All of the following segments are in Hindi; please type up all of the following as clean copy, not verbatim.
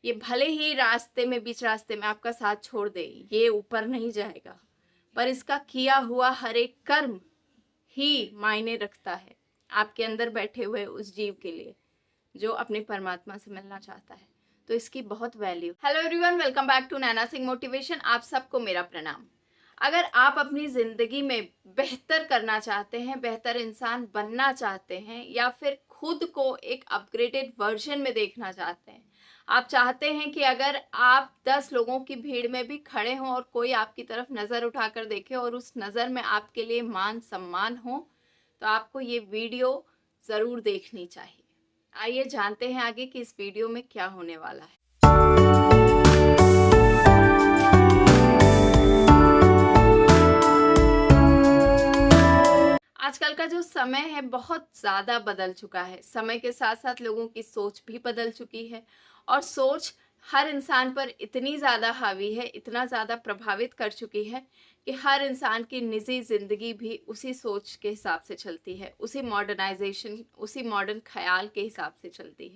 ये भले ही रास्ते में बीच रास्ते में आपका साथ छोड़ दे, ये ऊपर नहीं जाएगा, पर इसका किया हुआ हर एक कर्म ही मायने रखता है आपके अंदर बैठे हुए उस जीव के लिए जो अपने परमात्मा से मिलना चाहता है। तो इसकी बहुत value. Hello everyone, welcome back to Naina Singh motivation. आप सबको मेरा प्रणाम। अगर आप अपनी जिंदगी में बेहतर करना चाहते हैं, बेहतर इंसान बनना चाहते हैं, या फिर खुद को एक अपग्रेडेड वर्जन में देखना चाहते हैं, आप चाहते हैं कि अगर आप 10 लोगों की भीड़ में भी खड़े हों और कोई आपकी तरफ नजर उठाकर देखे और उस नजर में आपके लिए मान सम्मान हो, तो आपको ये वीडियो जरूर देखनी चाहिए। आइए जानते हैं आगे कि इस वीडियो में क्या होने वाला है। आजकल का जो समय है बहुत ज़्यादा बदल चुका है। समय के साथ साथ लोगों की सोच भी बदल चुकी है और सोच हर इंसान पर इतनी ज़्यादा हावी है, इतना ज़्यादा प्रभावित कर चुकी है कि हर इंसान की निजी ज़िंदगी भी उसी सोच के हिसाब से चलती है, उसी मॉडर्नाइजेशन, उसी मॉडर्न ख्याल के हिसाब से चलती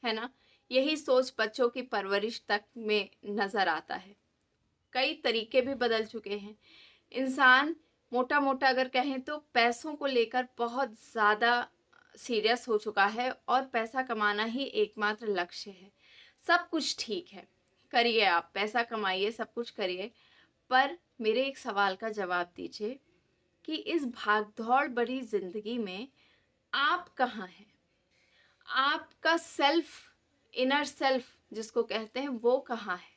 है ना। यही सोच बच्चों की परवरिश तक में नज़र आता है। कई तरीके भी बदल चुके हैं। इंसान मोटा मोटा अगर कहें तो पैसों को लेकर बहुत ज़्यादा सीरियस हो चुका है और पैसा कमाना ही एकमात्र लक्ष्य है। सब कुछ ठीक है, करिए, आप पैसा कमाइए, सब कुछ करिए, पर मेरे एक सवाल का जवाब दीजिए कि इस भागदौड़ भरी जिंदगी में आप कहाँ हैं? आपका सेल्फ, इनर सेल्फ जिसको कहते हैं, वो कहाँ है?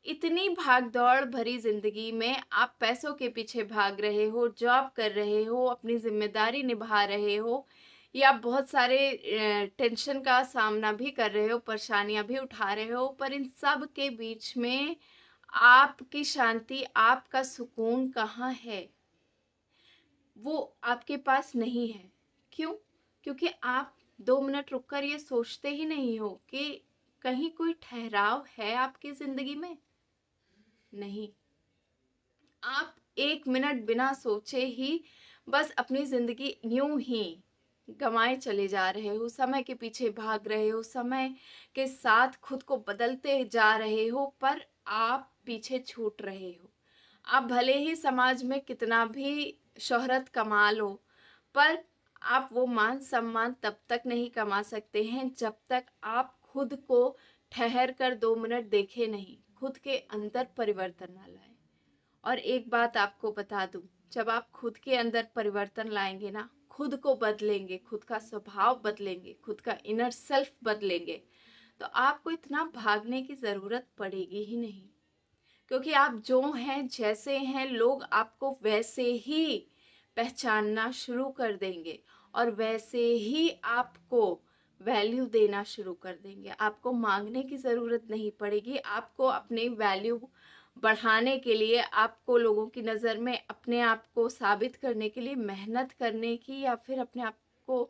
इतनी भागदौड़ भरी जिंदगी में आप पैसों के पीछे भाग रहे हो, जॉब कर रहे हो, अपनी जिम्मेदारी निभा रहे हो, या बहुत सारे टेंशन का सामना भी कर रहे हो, परेशानियां भी उठा रहे हो, पर इन सब के बीच में आपकी शांति, आपका सुकून कहाँ है? वो आपके पास नहीं है। क्यों? क्योंकि आप 2 मिनट रुककर ये सोचते ही नहीं हो कि कहीं कोई ठहराव है आपकी जिंदगी में। नहीं, आप 1 मिनट बिना सोचे ही बस अपनी जिंदगी यूं ही गंवाए चले जा रहे हो, समय के पीछे भाग रहे हो, समय के साथ खुद को बदलते जा रहे हो, पर आप पीछे छूट रहे हो। आप भले ही समाज में कितना भी शोहरत कमा लो, पर आप वो मान सम्मान तब तक नहीं कमा सकते हैं जब तक आप खुद को ठहर कर 2 मिनट देखे नहीं, खुद के अंदर परिवर्तन ना लाए। और एक बात आपको बता दूं, जब आप खुद के अंदर परिवर्तन लाएंगे ना, खुद को बदलेंगे, खुद का स्वभाव बदलेंगे, खुद का इनर सेल्फ बदलेंगे, तो आपको इतना भागने की जरूरत पड़ेगी ही नहीं। क्योंकि आप जो हैं, जैसे हैं, लोग आपको वैसे ही पहचानना शुरू कर देंगे और वैसे ही आपको वैल्यू देना शुरू कर देंगे। आपको मांगने की ज़रूरत नहीं पड़ेगी। आपको अपनी वैल्यू बढ़ाने के लिए, आपको लोगों की नज़र में अपने आप को साबित करने के लिए मेहनत करने की, या फिर अपने आप को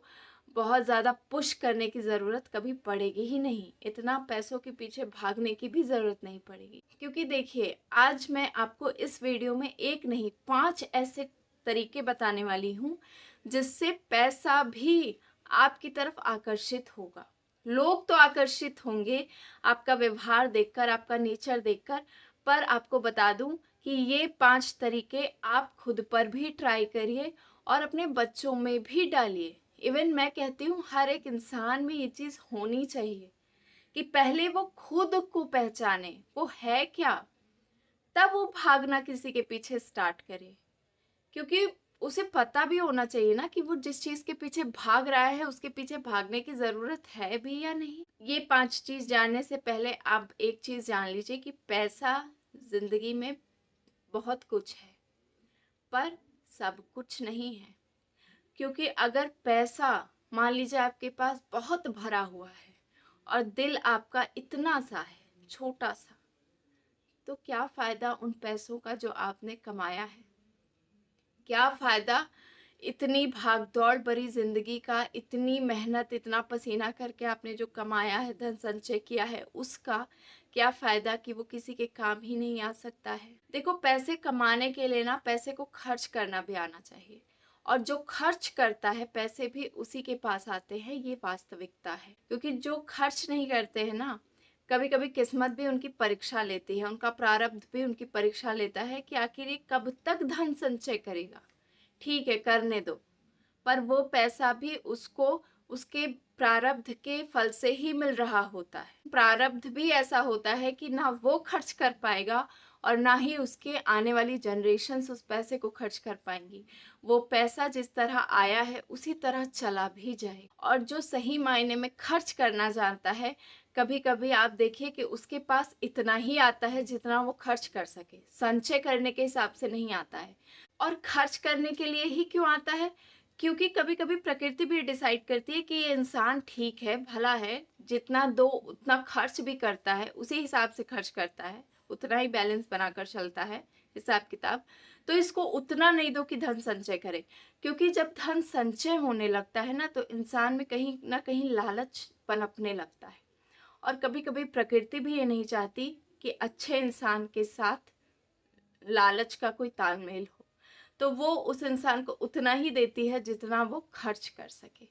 बहुत ज़्यादा पुश करने की ज़रूरत कभी पड़ेगी ही नहीं। इतना पैसों के पीछे भागने की भी ज़रूरत नहीं पड़ेगी। क्योंकि देखिए, आज मैं आपको इस वीडियो में एक नहीं 5 ऐसे तरीके बताने वाली हूँ जिससे पैसा भी आपकी तरफ आकर्षित होगा। लोग तो आकर्षित होंगे आपका व्यवहार देखकर, आपका नेचर देखकर, पर आपको बता दूं कि ये 5 तरीके आप खुद पर भी ट्राई करिए और अपने बच्चों में भी डालिए। इवन मैं कहती हूँ हर एक इंसान में ये चीज होनी चाहिए कि पहले वो खुद को पहचाने, वो है क्या, तब वो भागना किसी के पीछे स्टार्ट करे। क्योंकि उसे पता भी होना चाहिए ना कि वो जिस चीज के पीछे भाग रहा है उसके पीछे भागने की जरूरत है भी या नहीं। ये 5 चीज जानने से पहले आप एक चीज जान लीजिए कि पैसा जिंदगी में बहुत कुछ है, पर सब कुछ नहीं है। क्योंकि अगर पैसा, मान लीजिए आपके पास बहुत भरा हुआ है और दिल आपका इतना सा है, छोटा सा, तो क्या फायदा उन पैसों का जो आपने कमाया है? क्या फायदा इतनी भागदौड़ भरी जिंदगी का, इतनी मेहनत, इतना पसीना करके आपने जो कमाया है, धन संचय किया है, उसका क्या फायदा कि वो किसी के काम ही नहीं आ सकता है? देखो, पैसे कमाने के लिए ना पैसे को खर्च करना भी आना चाहिए, और जो खर्च करता है पैसे भी उसी के पास आते हैं, ये वास्तविकता है। क्योंकि जो खर्च नहीं करते हैं ना, कभी कभी किस्मत भी उनकी परीक्षा लेती है, उनका प्रारब्ध भी उनकी परीक्षा लेता है कि आखिर ये कब तक धन संचय करेगा। ठीक है, करने दो, पर वो पैसा भी उसको उसके प्रारब्ध के फल से ही मिल रहा होता है। प्रारब्ध भी ऐसा होता है कि ना वो खर्च कर पाएगा और ना ही उसके आने वाली जनरेशन्स उस पैसे को खर्च कर पाएंगी। वो पैसा जिस तरह आया है उसी तरह चला भी जाएगा। और जो सही मायने में खर्च करना जानता है, कभी कभी आप देखिए कि उसके पास इतना ही आता है जितना वो खर्च कर सके, संचय करने के हिसाब से नहीं आता है। और खर्च करने के लिए ही क्यों आता है? क्योंकि कभी कभी प्रकृति भी डिसाइड करती है कि ये इंसान ठीक है, भला है, जितना दो उतना खर्च भी करता है, उसी हिसाब से खर्च करता है, उतना ही बैलेंस बनाकर चलता है हिसाब किताब, तो इसको उतना नहीं दो कि धन संचय करे। क्योंकि जब धन संचय होने लगता है ना, तो इंसान में कहीं ना कहीं लालच पनपने लगता है। और कभी कभी प्रकृति भी ये नहीं चाहती कि अच्छे इंसान के साथ लालच का कोई तालमेल हो, तो वो उस इंसान को उतना ही देती है जितना वो खर्च कर सके।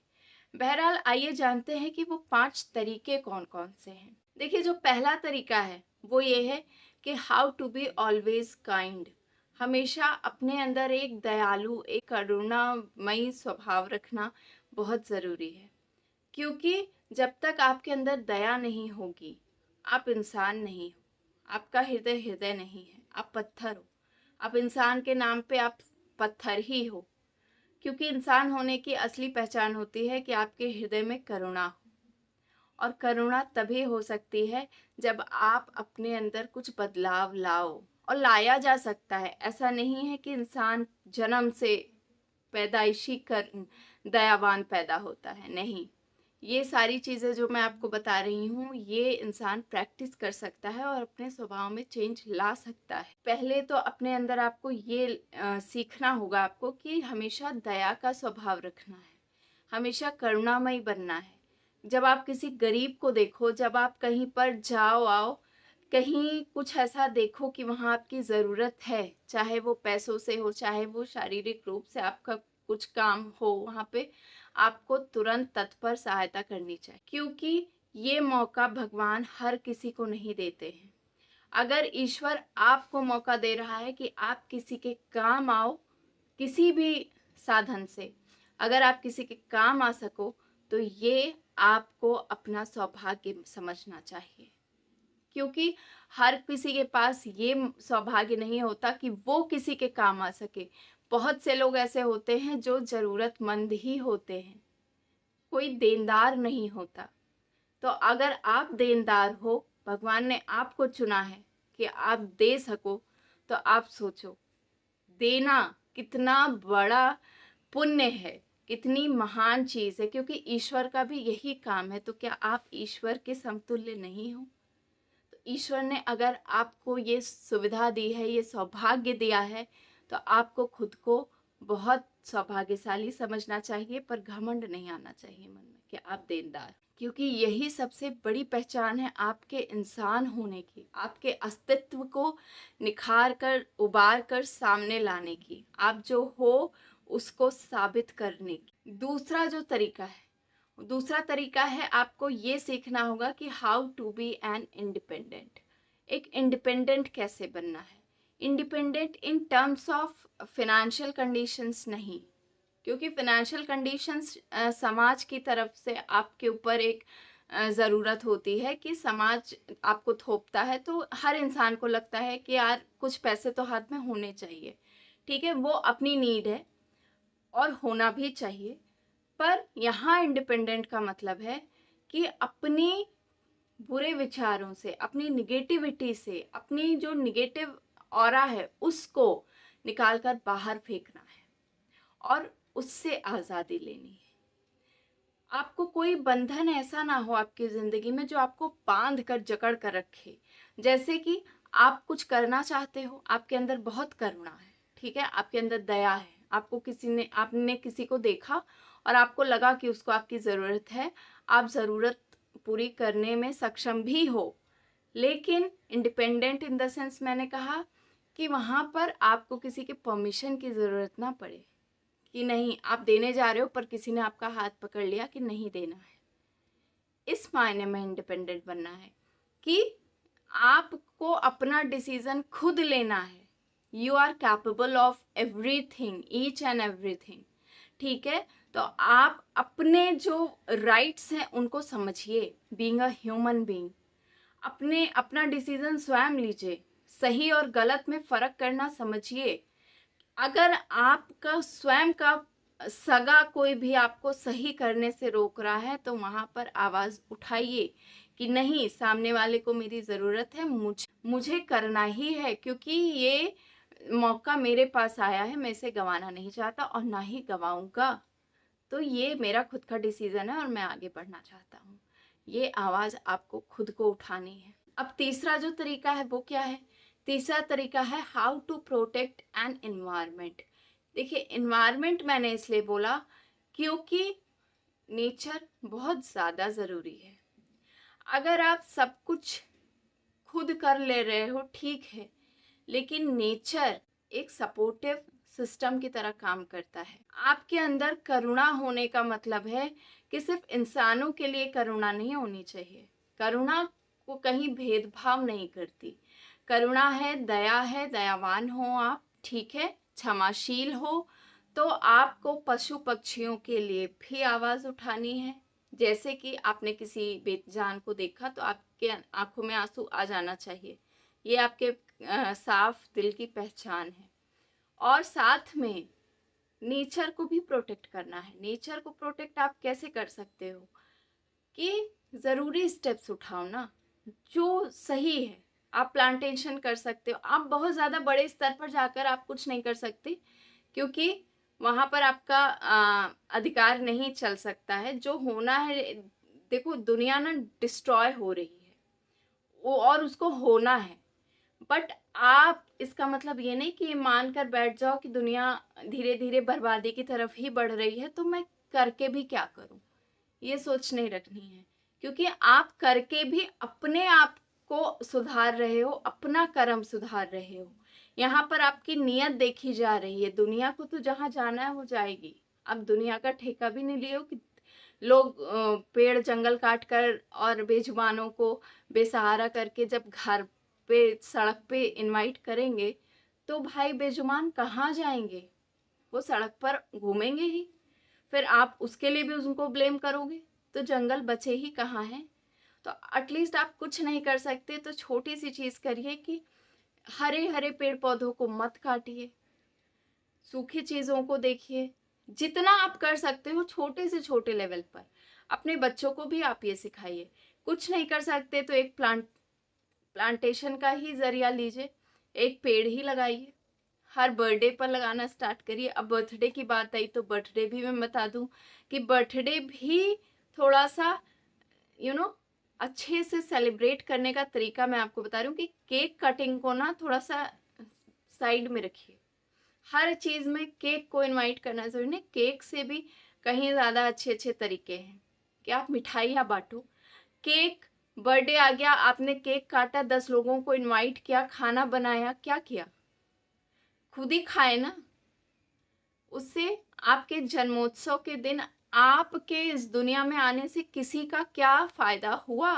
बहरहाल आइए जानते हैं कि वो 5 तरीके कौन कौन से हैं। देखिए, जो पहला तरीका है वो ये है कि how to be always kind. हमेशा अपने अंदर एक दयालु, एक करुणामयी स्वभाव रखना बहुत ज़रूरी है। क्योंकि जब तक आपके अंदर दया नहीं होगी, आप इंसान नहीं हो, आपका हृदय हृदय नहीं है, आप पत्थर हो। आप इंसान के नाम पे आप पत्थर ही हो। क्योंकि इंसान होने की असली पहचान होती है कि आपके हृदय में करुणा हो। और करुणा तभी हो सकती है जब आप अपने अंदर कुछ बदलाव लाओ। और लाया जा सकता है, ऐसा नहीं है कि इंसान जन्म से पैदाइशी कर दयावान पैदा होता है, नहीं। ये सारी चीज़ें जो मैं आपको बता रही हूँ, ये इंसान प्रैक्टिस कर सकता है और अपने स्वभाव में चेंज ला सकता है। पहले तो अपने अंदर आपको ये सीखना होगा आपको कि हमेशा दया का स्वभाव रखना है, हमेशा करुणामयी बनना है। जब आप किसी गरीब को देखो, जब आप कहीं पर जाओ आओ, कहीं कुछ ऐसा देखो कि वहाँ आपकी ज़रूरत है, चाहे वो पैसों से हो, चाहे वो शारीरिक रूप से आपका कुछ काम हो, वहाँ पे आपको तुरंत तत्पर सहायता करनी चाहिए। क्योंकि ये मौका भगवान हर किसी को नहीं देते हैं। अगर ईश्वर आपको मौका दे रहा है कि आप किसी के काम आओ, किसी भी साधन से अगर आप किसी के काम आ सको, तो ये आपको अपना सौभाग्य समझना चाहिए। क्योंकि हर किसी के पास ये सौभाग्य नहीं होता कि वो किसी के काम आ सके। बहुत से लोग ऐसे होते हैं जो ज़रूरतमंद ही होते हैं, कोई देनदार नहीं होता। तो अगर आप देनदार हो, भगवान ने आपको चुना है कि आप दे सको, तो आप सोचो, देना कितना बड़ा पुण्य है, कितनी महान चीज़ है। क्योंकि ईश्वर का भी यही काम है। तो क्या आप ईश्वर के समतुल्य नहीं हो? तो ईश्वर ने अगर आपको ये सुविधा दी है, ये सौभाग्य दिया है, तो आपको खुद को बहुत सौभाग्यशाली समझना चाहिए, पर घमंड नहीं आना चाहिए मन में कि आप देनदार। क्योंकि यही सबसे बड़ी पहचान है आपके इंसान होने की, आपके अस्तित्व को निखार कर, उबार कर सामने लाने की, आप जो हो उसको साबित करने की। दूसरा तरीका है आपको ये सीखना होगा कि how to be an independent. एक इंडिपेंडेंट कैसे बनना है? Independent in terms of financial conditions नहीं। क्योंकि फिनेंशियल कंडीशंस समाज की तरफ से आपके ऊपर एक ज़रूरत होती है कि समाज आपको थोपता है, तो हर इंसान को लगता है कि यार कुछ पैसे तो हाथ में होने चाहिए। ठीक है, वो अपनी नीड है और होना भी चाहिए। पर यहाँ इंडिपेंडेंट का मतलब है कि अपनी बुरे विचारों से, अपनी निगेटिविटी से, अपनी जो निगेटिव ऑरा है उसको निकाल कर बाहर फेंकना है और उससे आज़ादी लेनी है। आपको कोई बंधन ऐसा ना हो आपकी ज़िंदगी में जो आपको बांध कर जकड़ कर रखे। जैसे कि आप कुछ करना चाहते हो, आपके अंदर बहुत करुणा है, ठीक है, आपके अंदर दया है, आपने किसी को देखा और आपको लगा कि उसको आपकी ज़रूरत है, आप ज़रूरत पूरी करने में सक्षम भी हो। लेकिन इंडिपेंडेंट इन द सेंस मैंने कहा कि वहाँ पर आपको किसी के परमिशन की ज़रूरत ना पड़े कि नहीं आप देने जा रहे हो, पर किसी ने आपका हाथ पकड़ लिया कि नहीं देना है। इस मायने में इंडिपेंडेंट बनना है कि आपको अपना डिसीजन खुद लेना है। You are capable of everything, each and everything, ठीक है। तो आप अपने जो राइट्स हैं उनको समझिए, बीइंग अ ह्यूमन बीइंग। अपना डिसीजन स्वयं लीजिए, सही और गलत में फर्क करना समझिए। अगर आपका स्वयं का सगा कोई भी आपको सही करने से रोक रहा है तो वहां पर आवाज उठाइए कि नहीं, सामने वाले को मेरी जरूरत है, मुझे करना ही है, क्योंकि ये मौका मेरे पास आया है, मैं इसे गंवाना नहीं चाहता और ना ही गंवाऊंगा। तो ये मेरा खुद का डिसीजन है और मैं आगे बढ़ना चाहता हूँ। ये आवाज आपको खुद को उठानी है। अब तीसरा जो तरीका है वो क्या है? तीसरा तरीका है how to protect an environment. देखिए, एनवायरमेंट मैंने इसलिए बोला क्योंकि नेचर बहुत ज़्यादा ज़रूरी है। अगर आप सब कुछ खुद कर ले रहे हो ठीक है, लेकिन नेचर एक सपोर्टिव सिस्टम की तरह काम करता है। आपके अंदर करुणा होने का मतलब है कि सिर्फ इंसानों के लिए करुणा नहीं होनी चाहिए। करुणा को कहीं भेदभाव नहीं करती। करुणा है, दया है, दयावान हो आप, ठीक है, क्षमाशील हो। तो आपको पशु पक्षियों के लिए भी आवाज उठानी है। जैसे कि आपने किसी बेजान को देखा तो आपके आंखों में आंसू आ जाना चाहिए। ये आपके साफ दिल की पहचान है। और साथ में नेचर को भी प्रोटेक्ट करना है। नेचर को प्रोटेक्ट आप कैसे कर सकते हो कि ज़रूरी स्टेप्स उठाओ ना, जो सही है। आप प्लांटेशन कर सकते हो। आप बहुत ज़्यादा बड़े स्तर पर जाकर आप कुछ नहीं कर सकते, क्योंकि वहाँ पर आपका अधिकार नहीं चल सकता है। जो होना है, देखो दुनिया ना डिस्ट्रॉय हो रही है वो, और उसको होना है। बट आप इसका मतलब ये नहीं कि मान कर बैठ जाओ कि दुनिया धीरे धीरे बर्बादी की तरफ ही बढ़ रही है तो मैं करके भी क्या करूं, ये सोच नहीं रखनी है। क्योंकि आप करके भी अपने आप को सुधार रहे हो, अपना कर्म सुधार रहे हो। यहाँ पर आपकी नियत देखी जा रही है। दुनिया को तो जहाँ जाना है वो जाएगी। अब दुनिया का ठेका भी नहीं लियो कि लोग पेड़ जंगल काट कर और बेजुबानों को बेसहारा करके जब घर पे सड़क पे इनवाइट करेंगे तो भाई बेजुबान कहाँ जाएंगे? वो सड़क पर घूमेंगे ही। फिर आप उसके लिए भी उनको ब्लेम करोगे तो जंगल बचे ही कहाँ हैं? तो एटलीस्ट आप कुछ नहीं कर सकते तो छोटी सी चीज करिए कि हरे हरे पेड़ पौधों को मत काटिए, सूखी चीजों को देखिए। जितना आप कर सकते हो छोटे से छोटे लेवल पर अपने बच्चों को भी आप ये सिखाइए। कुछ नहीं कर सकते तो एक प्लांटेशन का ही जरिया लीजिए, एक पेड़ ही लगाइए। हर बर्थडे पर लगाना स्टार्ट करिए। अब बर्थडे की बात आई तो बर्थडे भी मैं बता दूं कि बर्थडे भी थोड़ा सा अच्छे से सेलिब्रेट करने का तरीका मैं आपको बता रही हूँ कि केक कटिंग को ना थोड़ा सा साइड में रखिए। हर चीज में केक को इनवाइट करना जरूरी नहीं। केक से भी कहीं ज्यादा अच्छे अच्छे तरीके हैं कि आप मिठाइयाँ बांटो। केक, बर्थडे आ गया, आपने केक काटा, 10 लोगों को इनवाइट किया, खाना बनाया, क्या किया? खुद ही खाए ना। उससे आपके जन्मोत्सव के दिन आपके इस दुनिया में आने से किसी का क्या फायदा हुआ?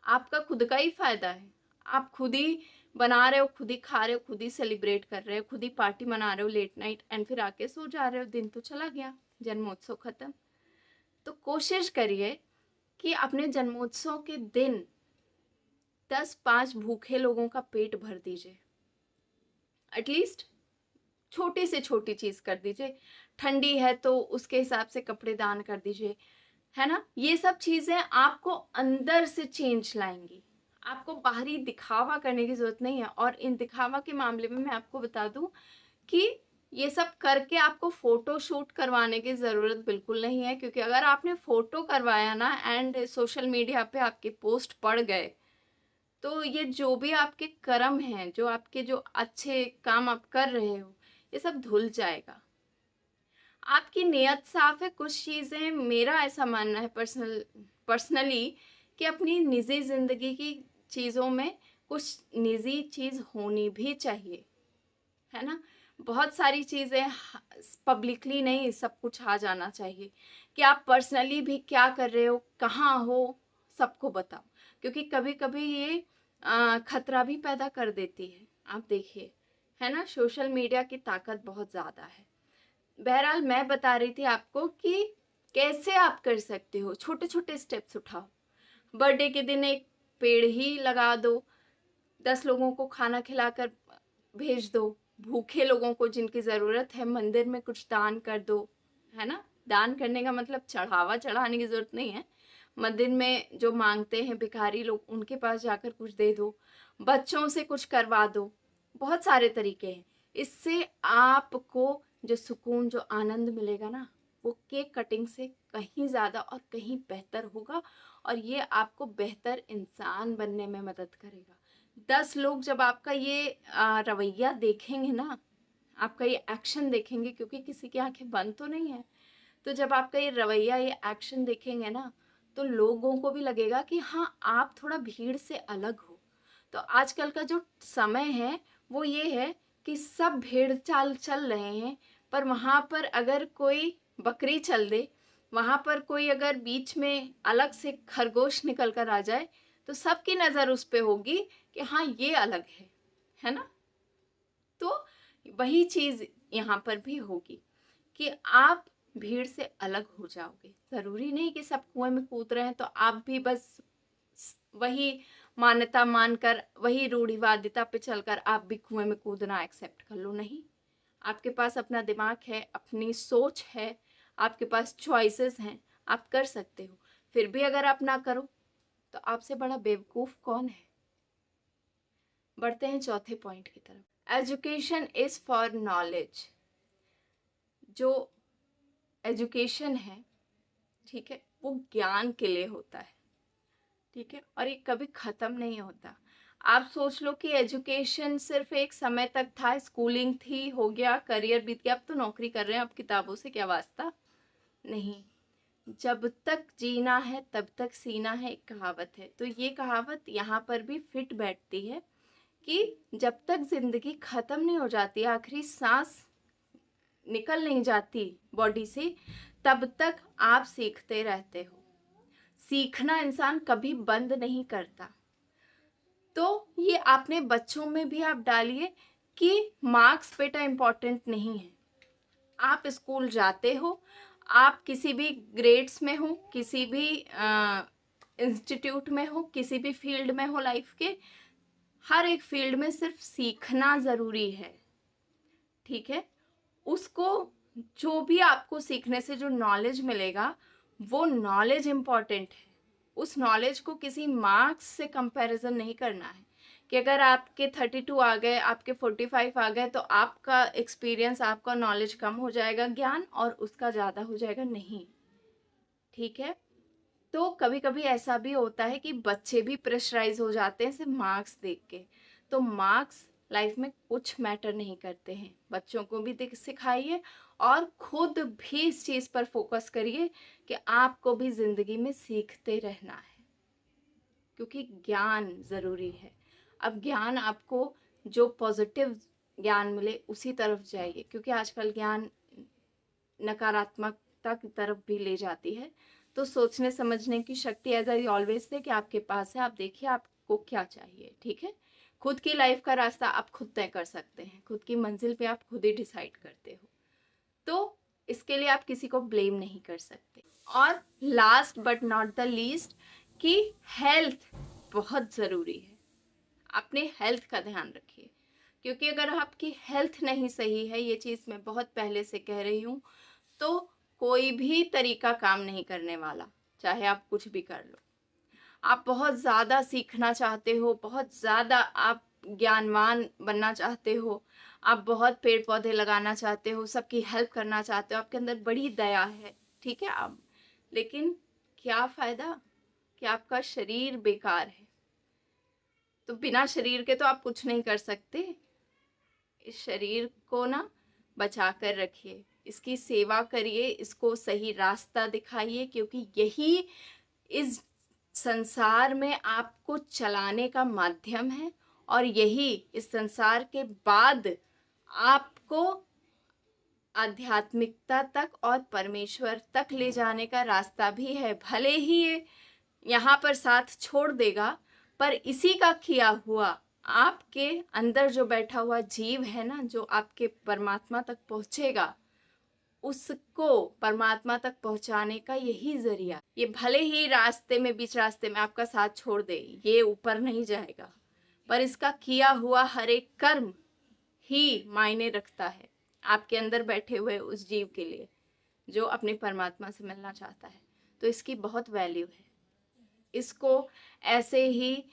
आपका खुद का ही फायदा है। आप खुद ही बना रहे हो, खुद ही खा रहे हो, खुद ही सेलिब्रेट कर रहे हो, खुद ही पार्टी मना रहे हो लेट नाइट, एंड फिर आके सो जा रहे हो। दिन तो चला गया, जन्मोत्सव खत्म। तो कोशिश करिए कि अपने जन्मोत्सव के दिन 10-5 भूखे लोगों का पेट भर दीजिए। एटलीस्ट छोटी से छोटी चीज कर दीजिए। ठंडी है तो उसके हिसाब से कपड़े दान कर दीजिए, है ना। ये सब चीजें आपको अंदर से चेंज लाएंगी। आपको बाहरी दिखावा करने की जरूरत नहीं है। और इन दिखावा के मामले में मैं आपको बता दूं कि ये सब करके आपको फोटो शूट करवाने की जरूरत बिल्कुल नहीं है। क्योंकि अगर आपने फोटो करवाया ना एंड सोशल मीडिया पे आपके पोस्ट पड़ गए तो ये जो भी आपके कर्म हैं, जो आपके जो अच्छे काम आप कर रहे हो, ये सब धुल जाएगा। आपकी नियत साफ है। कुछ चीजें, मेरा ऐसा मानना है पर्सनली कि अपनी निजी जिंदगी की चीजों में कुछ निजी चीज होनी भी चाहिए, है ना। बहुत सारी चीजें पब्लिकली नहीं सब कुछ आ जाना चाहिए कि आप पर्सनली भी क्या कर रहे हो, कहाँ हो, सबको बताओ। क्योंकि कभी कभी ये खतरा भी पैदा कर देती है। आप देखिए, है ना, सोशल मीडिया की ताकत बहुत ज़्यादा है। बहरहाल मैं बता रही थी आपको कि कैसे आप कर सकते हो, छोटे छोटे स्टेप्स उठाओ। बर्थडे के दिन एक पेड़ ही लगा दो, 10 लोगों को खाना खिलाकर भेज दो, भूखे लोगों को जिनकी ज़रूरत है मंदिर में कुछ दान कर दो, है ना। दान करने का मतलब चढ़ावा चढ़ाने की ज़रूरत नहीं है, मंदिर में जो मांगते हैं भिखारी लोग उनके पास जाकर कुछ दे दो, बच्चों से कुछ करवा दो। बहुत सारे तरीके हैं। इससे आपको जो सुकून, जो आनंद मिलेगा ना, वो केक कटिंग से कहीं ज़्यादा और कहीं बेहतर होगा, और ये आपको बेहतर इंसान बनने में मदद करेगा। 10 लोग जब आपका ये रवैया देखेंगे ना, आपका ये एक्शन देखेंगे, क्योंकि किसी की आंखें बंद तो नहीं है, तो जब आपका ये रवैया, ये एक्शन देखेंगे ना, तो लोगों को भी लगेगा कि हाँ, आप थोड़ा भीड़ से अलग हो। तो आजकल का जो समय है वो ये है कि सब भेड़ चाल चल रहे हैं, पर वहां पर अगर कोई बकरी चल दे, वहां पर कोई अगर बीच में अलग से खरगोश निकल कर आ जाए, तो सबकी नजर उस पे होगी कि हाँ, ये अलग है ना। तो वही चीज यहाँ पर भी होगी कि आप भीड़ से अलग हो जाओगे। जरूरी नहीं कि सब कुएं में कूद रहे हैं तो आप भी बस वही मान्यता मानकर, वही रूढ़िवादिता पे चलकर आप भी कुएं में कूदना एक्सेप्ट कर लो। नहीं, आपके पास अपना दिमाग है, अपनी सोच है, आपके पास चॉइसेस हैं, आप कर सकते हो। फिर भी अगर आप ना करो तो आपसे बड़ा बेवकूफ कौन है। बढ़ते हैं चौथे पॉइंट की तरफ। Education is for knowledge. जो एजुकेशन है, ठीक है, वो ज्ञान के लिए होता है, ठीक है, और ये कभी खत्म नहीं होता। आप सोच लो कि एजुकेशन सिर्फ एक समय तक था, स्कूलिंग थी, हो गया, करियर बीत गया, अब तो नौकरी कर रहे हैं, अब किताबों से क्या वास्ता। नहीं, जब तक जीना है तब तक सीना है, एक कहावत है। तो ये कहावत यहाँ पर भी फिट बैठती है कि जब तक जिंदगी खत्म नहीं हो जाती, आखिरी सांस निकल नहीं जाती बॉडी से, तब तक आप सीखते रहते हो। सीखना इंसान कभी बंद नहीं करता। तो ये आपने बच्चों में भी आप डालिए कि मार्क्स बेटा इम्पोर्टेंट नहीं है। आप स्कूल जाते हो, आप किसी भी ग्रेड्स में हो, किसी भी इंस्टीट्यूट में हो, किसी भी फील्ड में हो, लाइफ के हर एक फील्ड में सिर्फ सीखना ज़रूरी है, ठीक है। उसको, जो भी आपको सीखने से जो नॉलेज मिलेगा, वो नॉलेज इम्पॉर्टेंट है। उस नॉलेज को किसी मार्क्स से कंपैरिजन नहीं करना है कि अगर आपके 32 आ गए, आपके 45 आ गए, तो आपका एक्सपीरियंस, आपका नॉलेज कम हो जाएगा, ज्ञान, और उसका ज़्यादा हो जाएगा। नहीं, ठीक है। तो कभी कभी ऐसा भी होता है कि बच्चे भी प्रेशराइज हो जाते हैं सिर्फ मार्क्स देख के। तो मार्क्स लाइफ में कुछ मैटर नहीं करते हैं। बच्चों को भी सिखाइए और खुद भी इस चीज़ पर फोकस करिए कि आपको भी जिंदगी में सीखते रहना है, क्योंकि ज्ञान ज़रूरी है। अब ज्ञान आपको जो पॉजिटिव ज्ञान मिले उसी तरफ जाइए, क्योंकि आजकल ज्ञान नकारात्मकता की तरफ भी ले जाती है। तो सोचने समझने की शक्ति एज आई ऑलवेज से कि आपके पास है, आप देखिए आपको क्या चाहिए, ठीक है। खुद की लाइफ का रास्ता आप खुद तय कर सकते हैं, खुद की मंजिल पे आप खुद ही डिसाइड करते हो। तो इसके लिए आप किसी को ब्लेम नहीं कर सकते। और last but not the least कि हेल्थ बहुत ज़रूरी है। अपने हेल्थ का ध्यान रखिए, क्योंकि अगर आपकी हेल्थ नहीं सही है, ये चीज़ मैं बहुत पहले से कह रही हूँ, तो कोई भी तरीका काम नहीं करने वाला, चाहे आप कुछ भी कर लो। आप बहुत ज़्यादा सीखना चाहते हो, बहुत ज़्यादा आप ज्ञानवान बनना चाहते हो, आप बहुत पेड़ पौधे लगाना चाहते हो, सबकी हेल्प करना चाहते हो, आपके अंदर बड़ी दया है, ठीक है आप, लेकिन क्या फ़ायदा कि आपका शरीर बेकार है। तो बिना शरीर के तो आप कुछ नहीं कर सकते। इस शरीर को ना बचा कर रखिए, इसकी सेवा करिए, इसको सही रास्ता दिखाइए, क्योंकि यही इस संसार में आपको चलाने का माध्यम है, और यही इस संसार के बाद आपको आध्यात्मिकता तक और परमेश्वर तक ले जाने का रास्ता भी है। भले ही ये यहाँ पर साथ छोड़ देगा, पर इसी का किया हुआ आपके अंदर जो बैठा हुआ जीव है ना, जो आपके परमात्मा तक पहुंचेगा, उसको परमात्मा तक पहुंचाने का यही जरिया। ये भले ही रास्ते में, बीच रास्ते में आपका साथ छोड़ दे, ये ऊपर नहीं जाएगा, पर इसका किया हुआ हर एक कर्म ही मायने रखता है आपके अंदर बैठे हुए उस जीव के लिए जो अपने परमात्मा से मिलना चाहता है। तो इसकी बहुत वैल्यू है। इसको ऐसे ही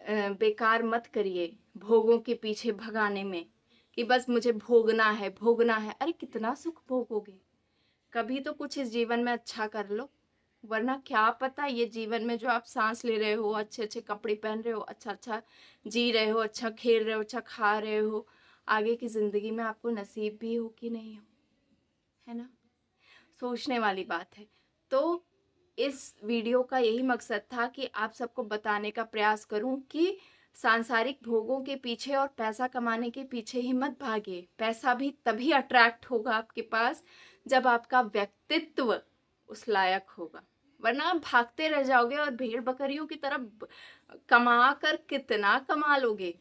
बेकार मत करिए भोगों के पीछे भगाने में कि बस मुझे भोगना है, भोगना है। अरे कितना सुख भोगोगे? कभी तो कुछ इस जीवन में अच्छा कर लो, वरना क्या पता ये जीवन में जो आप सांस ले रहे हो, अच्छे अच्छे कपड़े पहन रहे हो, अच्छा अच्छा जी रहे हो, अच्छा खेल रहे हो, अच्छा खा रहे हो, आगे की जिंदगी में आपको नसीब भी हो कि नहीं हो, है ना? सोचने वाली बात है। तो इस वीडियो का यही मकसद था कि आप सबको बताने का प्रयास करूं कि सांसारिक भोगों के पीछे और पैसा कमाने के पीछे ही मत भागिए। पैसा भी तभी अट्रैक्ट होगा आपके पास जब आपका व्यक्तित्व उस लायक होगा, वरना आप भागते रह जाओगे और भेड़ बकरियों की तरह कमा कर कितना कमा लोगे?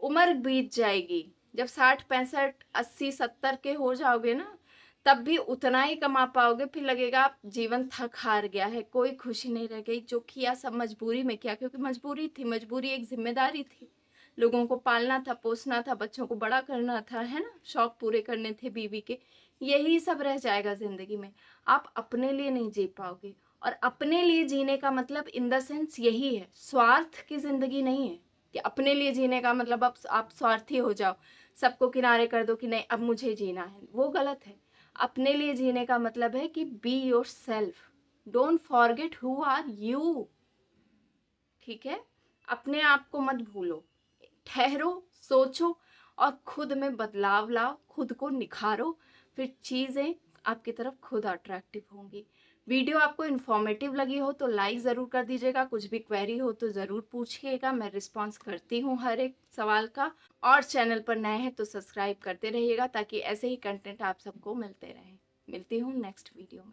उम्र बीत जाएगी, जब 60 65 80 70 के हो जाओगे ना, तब भी उतना ही कमा पाओगे। फिर लगेगा आप जीवन थक हार गया है, कोई खुशी नहीं रह गई। जो किया सब मजबूरी में किया, क्योंकि मजबूरी थी, मजबूरी एक जिम्मेदारी थी। लोगों को पालना था, पोसना था, बच्चों को बड़ा करना था, है ना? शौक पूरे करने थे बीवी के। यही सब रह जाएगा जिंदगी में। आप अपने लिए नहीं जी पाओगे, और अपने लिए जीने का मतलब इन द सेंस यही है, स्वार्थ की जिंदगी नहीं है कि अपने लिए जीने का मतलब आप स्वार्थी हो जाओ, सबको किनारे कर दो कि नहीं अब मुझे जीना है। वो गलत है। अपने लिए जीने का मतलब है कि be yourself, don't forget who are you. ठीक है? अपने आप को मत भूलो, ठहरो, सोचो और खुद में बदलाव लाओ, खुद को निखारो, फिर चीजें आपकी तरफ खुद अट्रैक्टिव होंगी। वीडियो आपको इन्फॉर्मेटिव लगी हो तो लाइक ज़रूर कर दीजिएगा। कुछ भी क्वेरी हो तो ज़रूर पूछिएगा, मैं रिस्पॉन्स करती हूँ हर एक सवाल का। और चैनल पर नए हैं तो सब्सक्राइब करते रहिएगा ताकि ऐसे ही कंटेंट आप सबको मिलते रहें। मिलती हूँ नेक्स्ट वीडियो में।